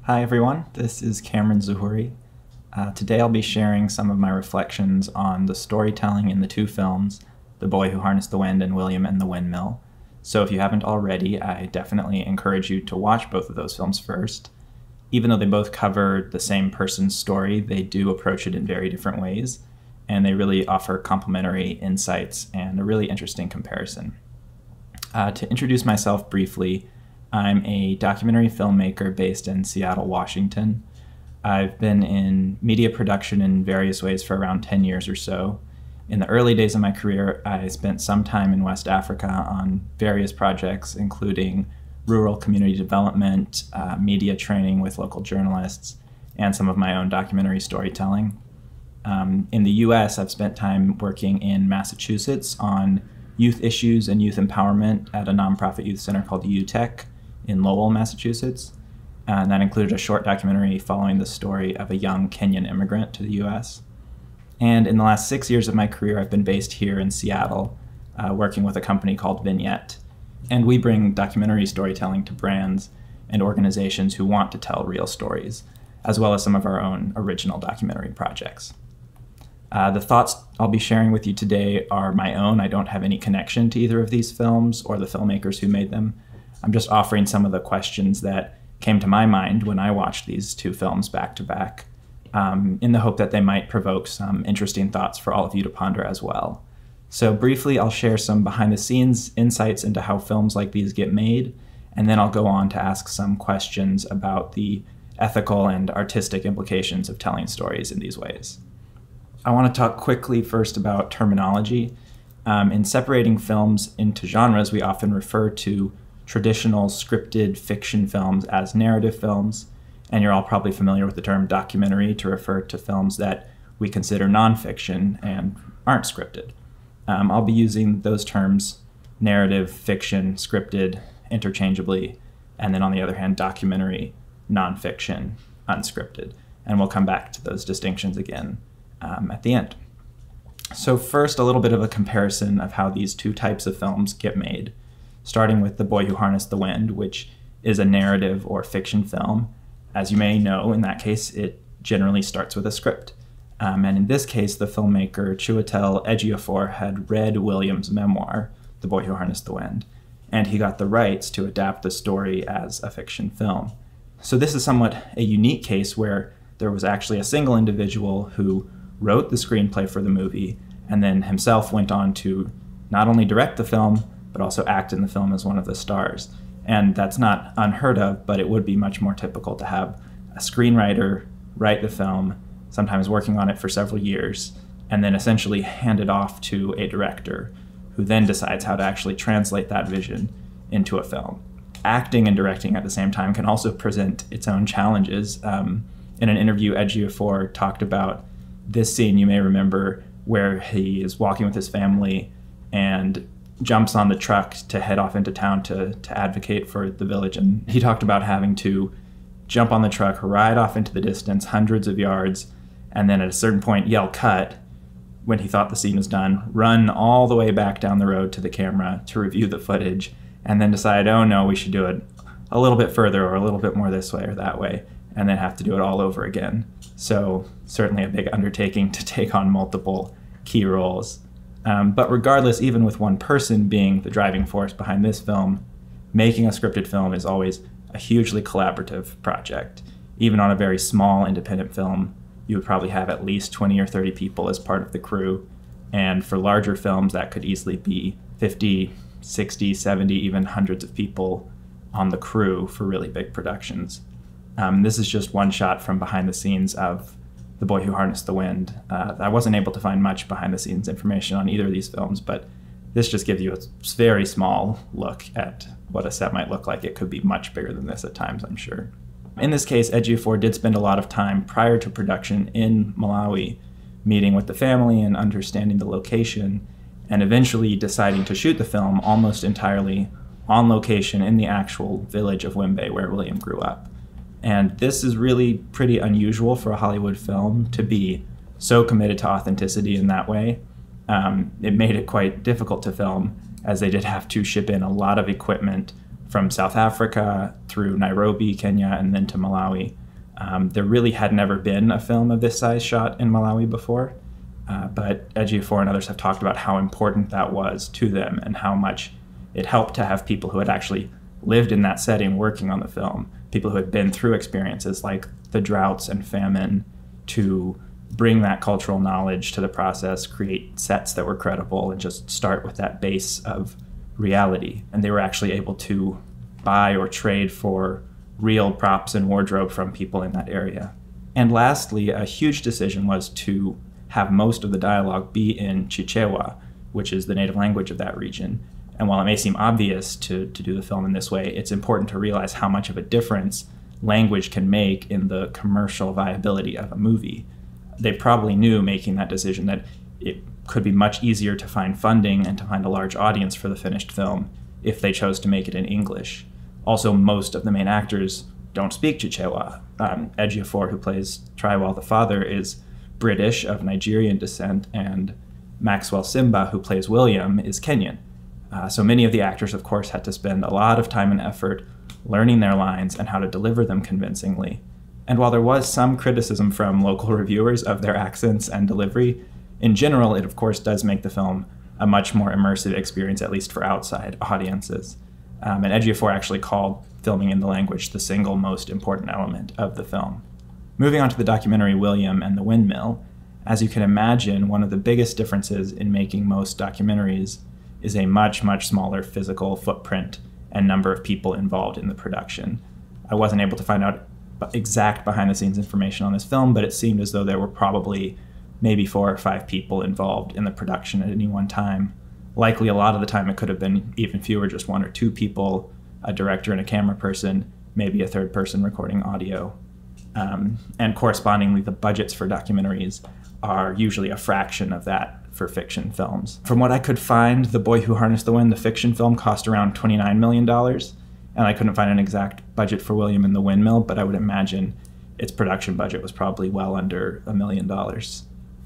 Hi everyone, this is Cameron Zohoori. Today I'll be sharing some of my reflections on the storytelling in the two films, The Boy Who Harnessed the Wind and William and the Windmill. So if you haven't already, I definitely encourage you to watch both of those films first. Even though they both cover the same person's story, they do approach it in very different ways, and they really offer complementary insights and a really interesting comparison. To introduce myself briefly, I'm a documentary filmmaker based in Seattle, Washington. I've been in media production in various ways for around 10 years or so. In the early days of my career, I spent some time in West Africa on various projects, including rural community development, media training with local journalists, and some of my own documentary storytelling. In the US, I've spent time working in Massachusetts on youth issues and youth empowerment at a nonprofit youth center called UTech in Lowell, Massachusetts. And that included a short documentary following the story of a young Kenyan immigrant to the US. And in the last 6 years of my career, I've been based here in Seattle, working with a company called Vignette. And we bring documentary storytelling to brands and organizations who want to tell real stories, as well as some of our own original documentary projects. The thoughts I'll be sharing with you today are my own. I don't have any connection to either of these films or the filmmakers who made them. I'm just offering some of the questions that came to my mind when I watched these two films back to back, in the hope that they might provoke some interesting thoughts for all of you to ponder as well. So briefly, I'll share some behind-the-scenes insights into how films like these get made, and then I'll go on to ask some questions about the ethical and artistic implications of telling stories in these ways. I want to talk quickly first about terminology. In separating films into genres, we often refer to traditional scripted fiction films as narrative films, and you're all probably familiar with the term documentary to refer to films that we consider nonfiction and aren't scripted. I'll be using those terms, narrative, fiction, scripted, interchangeably, and then on the other hand, documentary, nonfiction, unscripted. And we'll come back to those distinctions again at the end. So first, a little bit of a comparison of how these two types of films get made, starting with The Boy Who Harnessed the Wind, which is a narrative or fiction film. As you may know, in that case, it generally starts with a script. And in this case, the filmmaker Chiwetel Ejiofor had read William's memoir, The Boy Who Harnessed the Wind, and he got the rights to adapt the story as a fiction film. So this is somewhat a unique case where there was actually a single individual who wrote the screenplay for the movie and then himself went on to not only direct the film, but also act in the film as one of the stars. And that's not unheard of, but it would be much more typical to have a screenwriter write the film, sometimes working on it for several years, and then essentially hand it off to a director who then decides how to actually translate that vision into a film. Acting and directing at the same time can also present its own challenges. In an interview, Ejiofor talked about this scene you may remember where he is walking with his family and jumps on the truck to head off into town to advocate for the village. And he talked about having to jump on the truck, ride off into the distance, hundreds of yards, and then at a certain point yell cut when he thought the scene was done, run all the way back down the road to the camera to review the footage, and then decide, oh no, we should do it a little bit further or a little bit more this way or that way, and then have to do it all over again. So certainly a big undertaking to take on multiple key roles. But regardless, even with one person being the driving force behind this film, making a scripted film is always a hugely collaborative project. Even on a very small independent film, you would probably have at least 20 or 30 people as part of the crew. And for larger films, that could easily be 50, 60, 70, even hundreds of people on the crew for really big productions. This is just one shot from behind the scenes of The Boy Who Harnessed the Wind. I wasn't able to find much behind the scenes information on either of these films, but this just gives you a very small look at what a set might look like. It could be much bigger than this at times, I'm sure. In this case, Ejiofor did spend a lot of time prior to production in Malawi, meeting with the family and understanding the location, and eventually deciding to shoot the film almost entirely on location in the actual village of Wimbe, where William grew up. And this is really pretty unusual for a Hollywood film to be so committed to authenticity in that way. It made it quite difficult to film, as they did have to ship in a lot of equipment from South Africa through Nairobi, Kenya, and then to Malawi. There really had never been a film of this size shot in Malawi before, but Ejiofor and others have talked about how important that was to them and how much it helped to have people who had actually lived in that setting working on the film, people who had been through experiences like the droughts and famine, to bring that cultural knowledge to the process, create sets that were credible, and just start with that base of reality. And they were actually able to buy or trade for real props and wardrobe from people in that area. And lastly, a huge decision was to have most of the dialogue be in Chichewa, which is the native language of that region. And while it may seem obvious to do the film in this way, it's important to realize how much of a difference language can make in the commercial viability of a movie. They probably knew, making that decision, that it could be much easier to find funding and to find a large audience for the finished film if they chose to make it in English. Also, most of the main actors don't speak Chichewa. Ejiofor, who plays Triwell the father, is British of Nigerian descent, and Maxwell Simba, who plays William, is Kenyan. So many of the actors, of course, had to spend a lot of time and effort learning their lines and how to deliver them convincingly. And while there was some criticism from local reviewers of their accents and delivery, in general, it of course does make the film a much more immersive experience, at least for outside audiences. And Ejiofor actually called filming in the language the single most important element of the film. Moving on to the documentary William and the Windmill, as you can imagine, one of the biggest differences in making most documentaries is a much, much smaller physical footprint and number of people involved in the production. I wasn't able to find out exact behind-the-scenes information on this film, but it seemed as though there were probably maybe 4 or 5 people involved in the production at any one time. Likely a lot of the time it could have been even fewer, just 1 or 2 people, a director and a camera person, maybe a third person recording audio. And correspondingly, the budgets for documentaries are usually a fraction of that for fiction films. From what I could find, The Boy Who Harnessed the Wind, the fiction film, cost around $29 million, and I couldn't find an exact budget for William and the Windmill, but I would imagine its production budget was probably well under $1 million.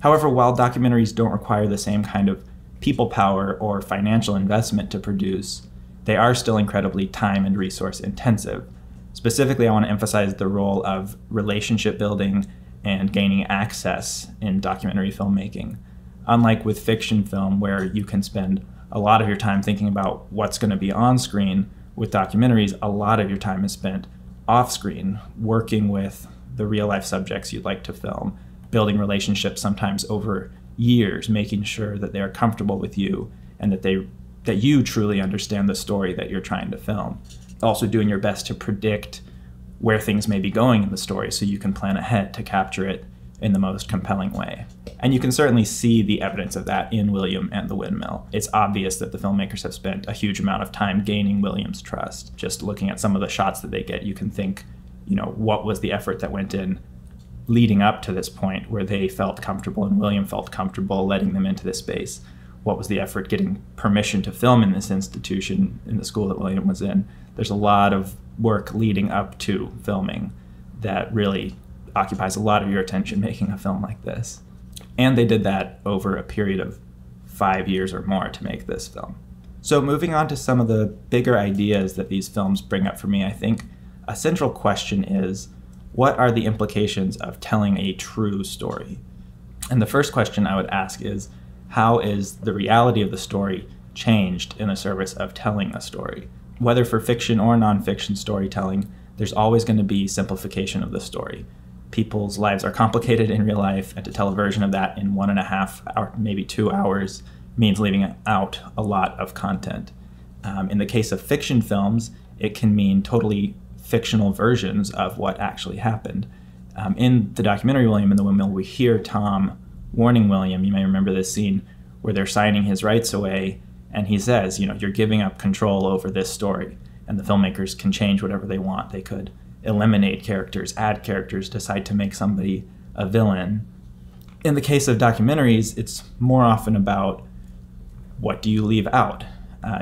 However, while documentaries don't require the same kind of people power or financial investment to produce, they are still incredibly time and resource intensive. Specifically, I want to emphasize the role of relationship building and gaining access in documentary filmmaking. Unlike with fiction film, where you can spend a lot of your time thinking about what's going to be on screen, with documentaries, a lot of your time is spent off screen, working with the real life subjects you'd like to film, building relationships sometimes over years, making sure that they are comfortable with you and that you truly understand the story that you're trying to film. Also doing your best to predict where things may be going in the story so you can plan ahead to capture it in the most compelling way. And you can certainly see the evidence of that in William and the Windmill. It's obvious that the filmmakers have spent a huge amount of time gaining William's trust. Just looking at some of the shots that they get, you can think, what was the effort that went in leading up to this point where they felt comfortable and William felt comfortable letting them into this space? What was the effort getting permission to film in this institution, in the school that William was in? There's a lot of work leading up to filming that really occupies a lot of your attention making a film like this. And they did that over a period of 5 years or more to make this film. So moving on to some of the bigger ideas that these films bring up for me, I think a central question is, what are the implications of telling a true story? And the first question I would ask is, how is the reality of the story changed in the service of telling a story? Whether for fiction or nonfiction storytelling, there's always going to be simplification of the story. People's lives are complicated in real life, and to tell a version of that in 1.5 hours, maybe 2 hours, means leaving out a lot of content. In the case of fiction films, it can mean totally fictional versions of what actually happened. In the documentary William and the Windmill, we hear Tom warning William, you may remember this scene, where they're signing his rights away, and he says, you're giving up control over this story, and the filmmakers can change whatever they want. They could eliminate characters, add characters, decide to make somebody a villain. In the case of documentaries, it's more often about what do you leave out.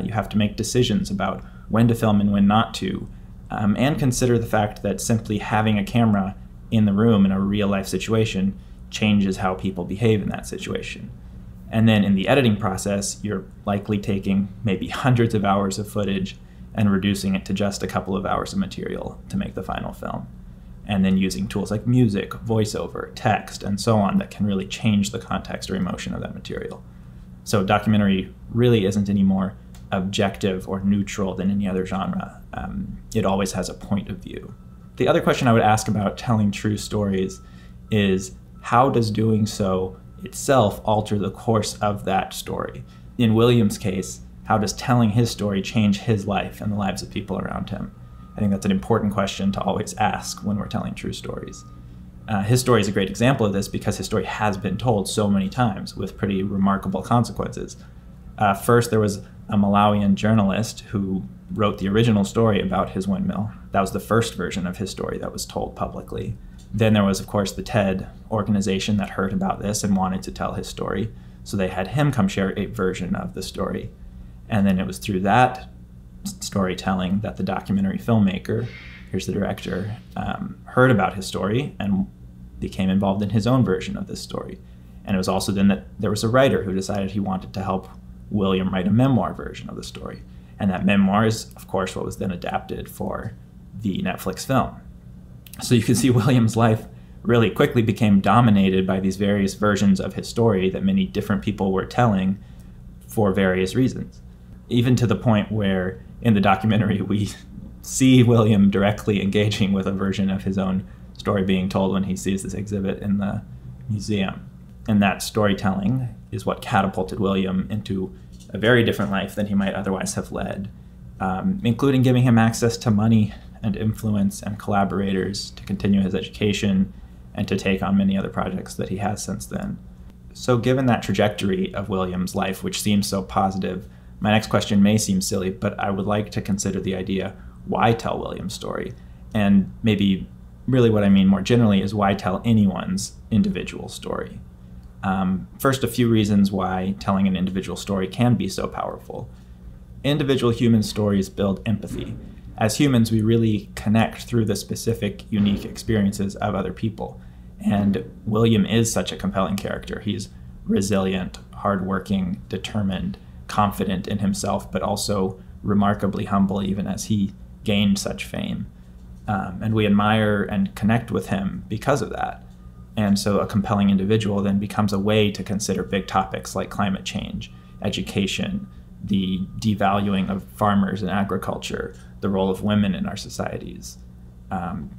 You have to make decisions about when to film and when not to, and consider the fact that simply having a camera in the room in a real-life situation changes how people behave in that situation. And then in the editing process, you're likely taking maybe hundreds of hours of footage and reducing it to just a couple of hours of material to make the final film. And then using tools like music, voiceover, text, and so on that can really change the context or emotion of that material. So documentary really isn't any more objective or neutral than any other genre. It always has a point of view. The other question I would ask about telling true stories is, how does doing so itself alter the course of that story? In William's case, how does telling his story change his life and the lives of people around him? I think that's an important question to always ask when we're telling true stories. His story is a great example of this because his story has been told so many times with pretty remarkable consequences. First, there was a Malawian journalist who wrote the original story about his windmill. That was the first version of his story that was told publicly. Then there was, of course, the TED organization that heard about this and wanted to tell his story, so they had him come share a version of the story. And then it was through that storytelling that the documentary filmmaker, here's the director, heard about his story and became involved in his own version of this story. And it was also then that there was a writer who decided he wanted to help William write a memoir version of the story. And that memoir is, of course, what was then adapted for the Netflix film. So you can see William's life really quickly became dominated by these various versions of his story that many different people were telling for various reasons. Even to the point where in the documentary we see William directly engaging with a version of his own story being told when he sees this exhibit in the museum. And that storytelling is what catapulted William into a very different life than he might otherwise have led, including giving him access to money and influence and collaborators to continue his education and to take on many other projects that he has since then. So given that trajectory of William's life, which seems so positive, my next question may seem silly, but I would like to consider the idea, why tell William's story? And maybe really what I mean more generally is, why tell anyone's individual story? First, a few reasons why telling an individual story can be so powerful. Individual human stories build empathy. As humans, we really connect through the specific, unique experiences of other people. And William is such a compelling character. He's resilient, hardworking, determined, confident in himself, but also remarkably humble even as he gained such fame. And we admire and connect with him because of that. And so a compelling individual then becomes a way to consider big topics like climate change, education, the devaluing of farmers and agriculture, the role of women in our societies.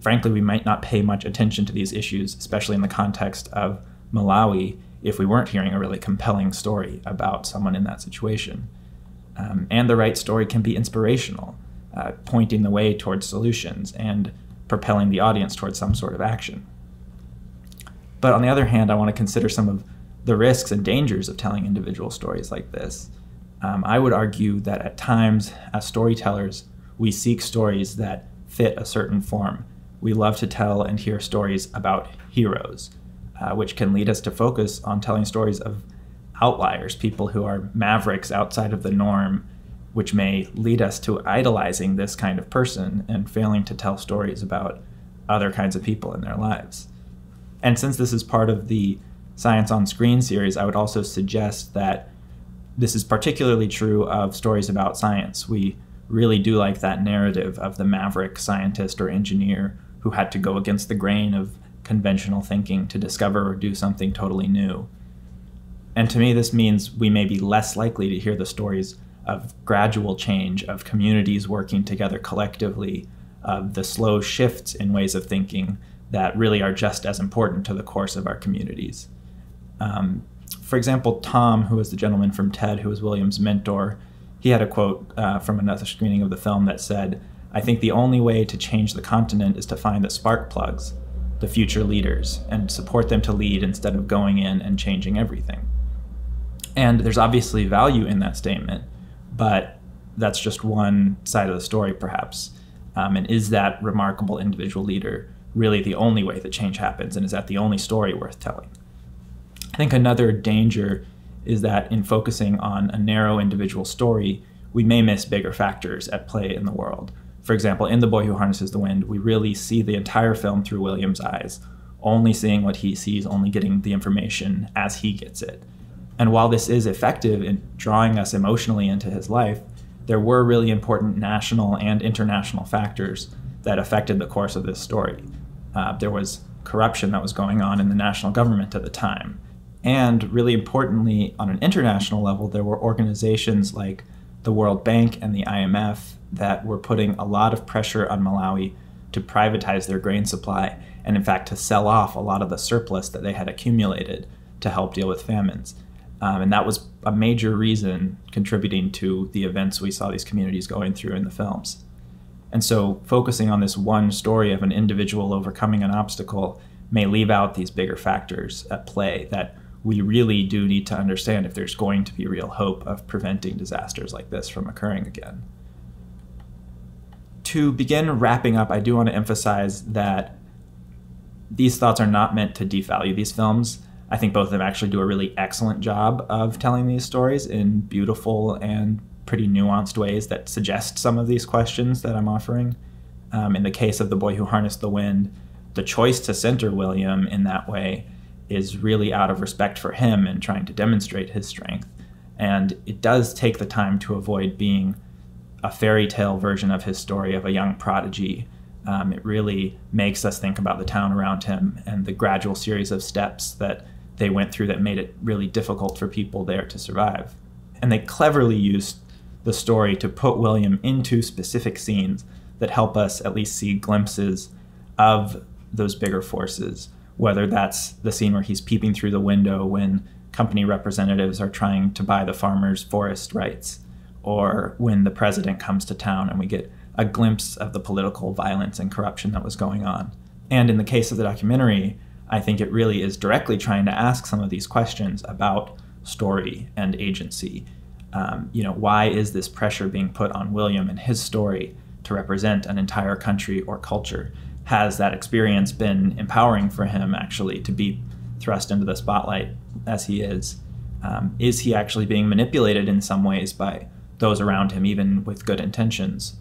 Frankly, we might not pay much attention to these issues, especially in the context of Malawi, if we weren't hearing a really compelling story about someone in that situation. And the right story can be inspirational, pointing the way towards solutions and propelling the audience towards some sort of action. But on the other hand, I want to consider some of the risks and dangers of telling individual stories like this. I would argue that at times, as storytellers, we seek stories that fit a certain form. We love to tell and hear stories about heroes, which can lead us to focus on telling stories of outliers, people who are mavericks outside of the norm, which may lead us to idolizing this kind of person and failing to tell stories about other kinds of people in their lives. And since this is part of the Science on Screen series, I would also suggest that this is particularly true of stories about science. We really do like that narrative of the maverick scientist or engineer who had to go against the grain of conventional thinking to discover or do something totally new. And to me, this means we may be less likely to hear the stories of gradual change, of communities working together collectively, of the slow shifts in ways of thinking that really are just as important to the course of our communities. For example, Tom, who was the gentleman from TED, who was William's mentor, he had a quote from another screening of the film that said, "I think the only way to change the continent is to find the spark plugs, the future leaders, and support them to lead instead of going in and changing everything." And there's obviously value in that statement, but that's just one side of the story, perhaps. And is that remarkable individual leader really the only way that change happens, and is that the only story worth telling? I think another danger is that in focusing on a narrow individual story, we may miss bigger factors at play in the world. For example, in The Boy Who Harnesses the Wind, we really see the entire film through William's eyes, only seeing what he sees, only getting the information as he gets it. And while this is effective in drawing us emotionally into his life, there were really important national and international factors that affected the course of this story. There was corruption that was going on in the national government at the time. And really importantly, on an international level, there were organizations like the World Bank and the IMF that were putting a lot of pressure on Malawi to privatize their grain supply and, in fact, to sell off a lot of the surplus that they had accumulated to help deal with famines. And that was a major reason contributing to the events we saw these communities going through in the films. And so focusing on this one story of an individual overcoming an obstacle may leave out these bigger factors at play that we really do need to understand if there's going to be real hope of preventing disasters like this from occurring again. To begin wrapping up, I do want to emphasize that these thoughts are not meant to devalue these films. I think both of them actually do a really excellent job of telling these stories in beautiful and pretty nuanced ways that suggest some of these questions that I'm offering. In the case of The Boy Who Harnessed the Wind, the choice to center William in that way is really out of respect for him and trying to demonstrate his strength. And it does take the time to avoid being a fairy tale version of his story of a young prodigy. It really makes us think about the town around him and the gradual series of steps that they went through that made it really difficult for people there to survive. And they cleverly used the story to put William into specific scenes that help us at least see glimpses of those bigger forces, whether that's the scene where he's peeping through the window when company representatives are trying to buy the farmers' forest rights, or when the president comes to town and we get a glimpse of the political violence and corruption that was going on. And in the case of the documentary, I think it really is directly trying to ask some of these questions about story and agency. Why is this pressure being put on William and his story to represent an entire country or culture? Has that experience been empowering for him actually to be thrust into the spotlight as he is? Is he actually being manipulated in some ways by those around him, even with good intentions?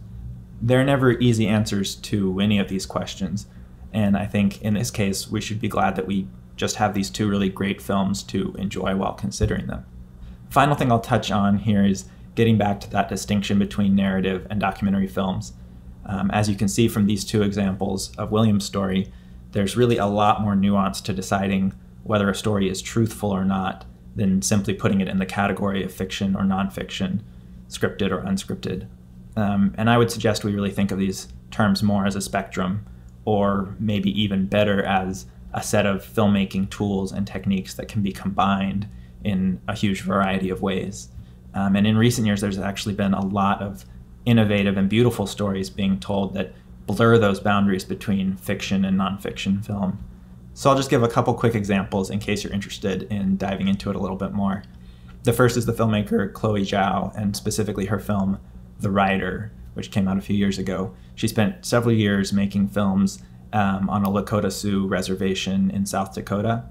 There are never easy answers to any of these questions. And I think in this case, we should be glad that we just have these two really great films to enjoy while considering them. Final thing I'll touch on here is getting back to that distinction between narrative and documentary films. As you can see from these two examples of William's story, there's really a lot more nuance to deciding whether a story is truthful or not than simply putting it in the category of fiction or nonfiction, scripted or unscripted. And I would suggest we really think of these terms more as a spectrum, or maybe even better as a set of filmmaking tools and techniques that can be combined in a huge variety of ways. And in recent years, there's actually been a lot of innovative and beautiful stories being told that blur those boundaries between fiction and nonfiction film. So I'll just give a couple quick examples in case you're interested in diving into it a little bit more. The first is the filmmaker Chloe Zhao, and specifically her film The Rider, which came out a few years ago. She spent several years making films on a Lakota Sioux reservation in South Dakota.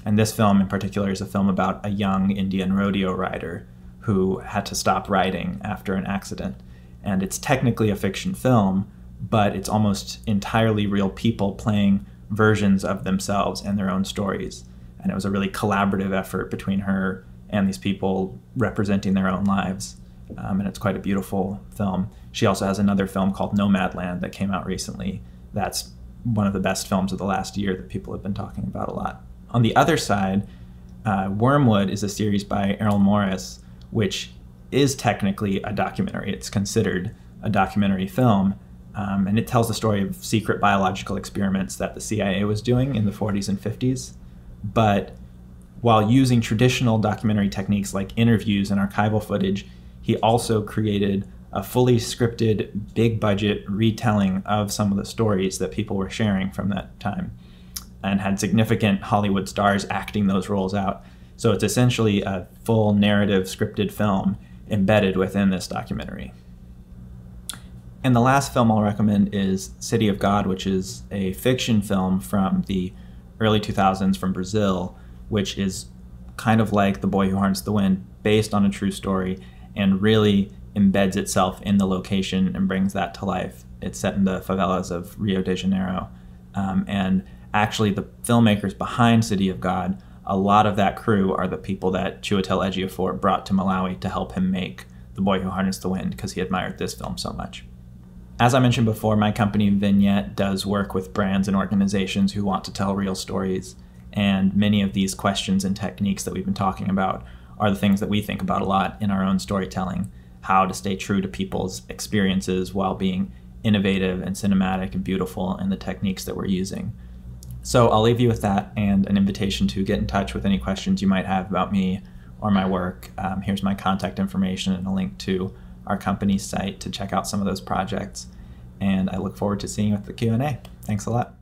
And this film in particular is a film about a young Indian rodeo rider who had to stop riding after an accident. And it's technically a fiction film, but it's almost entirely real people playing versions of themselves and their own stories. And it was a really collaborative effort between her and these people representing their own lives. And it's quite a beautiful film. She also has another film called Nomadland that came out recently. That's one of the best films of the last year that people have been talking about a lot. On the other side, Wormwood is a series by Errol Morris, which is technically a documentary. It's considered a documentary film, and it tells the story of secret biological experiments that the CIA was doing in the 40s and 50s. But while using traditional documentary techniques like interviews and archival footage, he also created a fully scripted, big-budget retelling of some of the stories that people were sharing from that time, and had significant Hollywood stars acting those roles out. So it's essentially a full narrative scripted film embedded within this documentary. And the last film I'll recommend is City of God, which is a fiction film from the early 2000s from Brazil, which is kind of like The Boy Who Harnessed the Wind, based on a true story, and really embeds itself in the location and brings that to life. It's set in the favelas of Rio de Janeiro. And actually the filmmakers behind City of God, a lot of that crew are the people that Chiwetel Ejiofor brought to Malawi to help him make The The Boy Who Harnessed the Wind because he admired this film so much. As I mentioned before, my company Vignette does work with brands and organizations who want to tell real stories, and many of these questions and techniques that we've been talking about are the things that we think about a lot in our own storytelling, how to stay true to people's experiences while being innovative and cinematic and beautiful in the techniques that we're using. So I'll leave you with that and an invitation to get in touch with any questions you might have about me or my work. Here's my contact information and a link to our company's site to check out some of those projects. And I look forward to seeing you at the Q&A. Thanks a lot.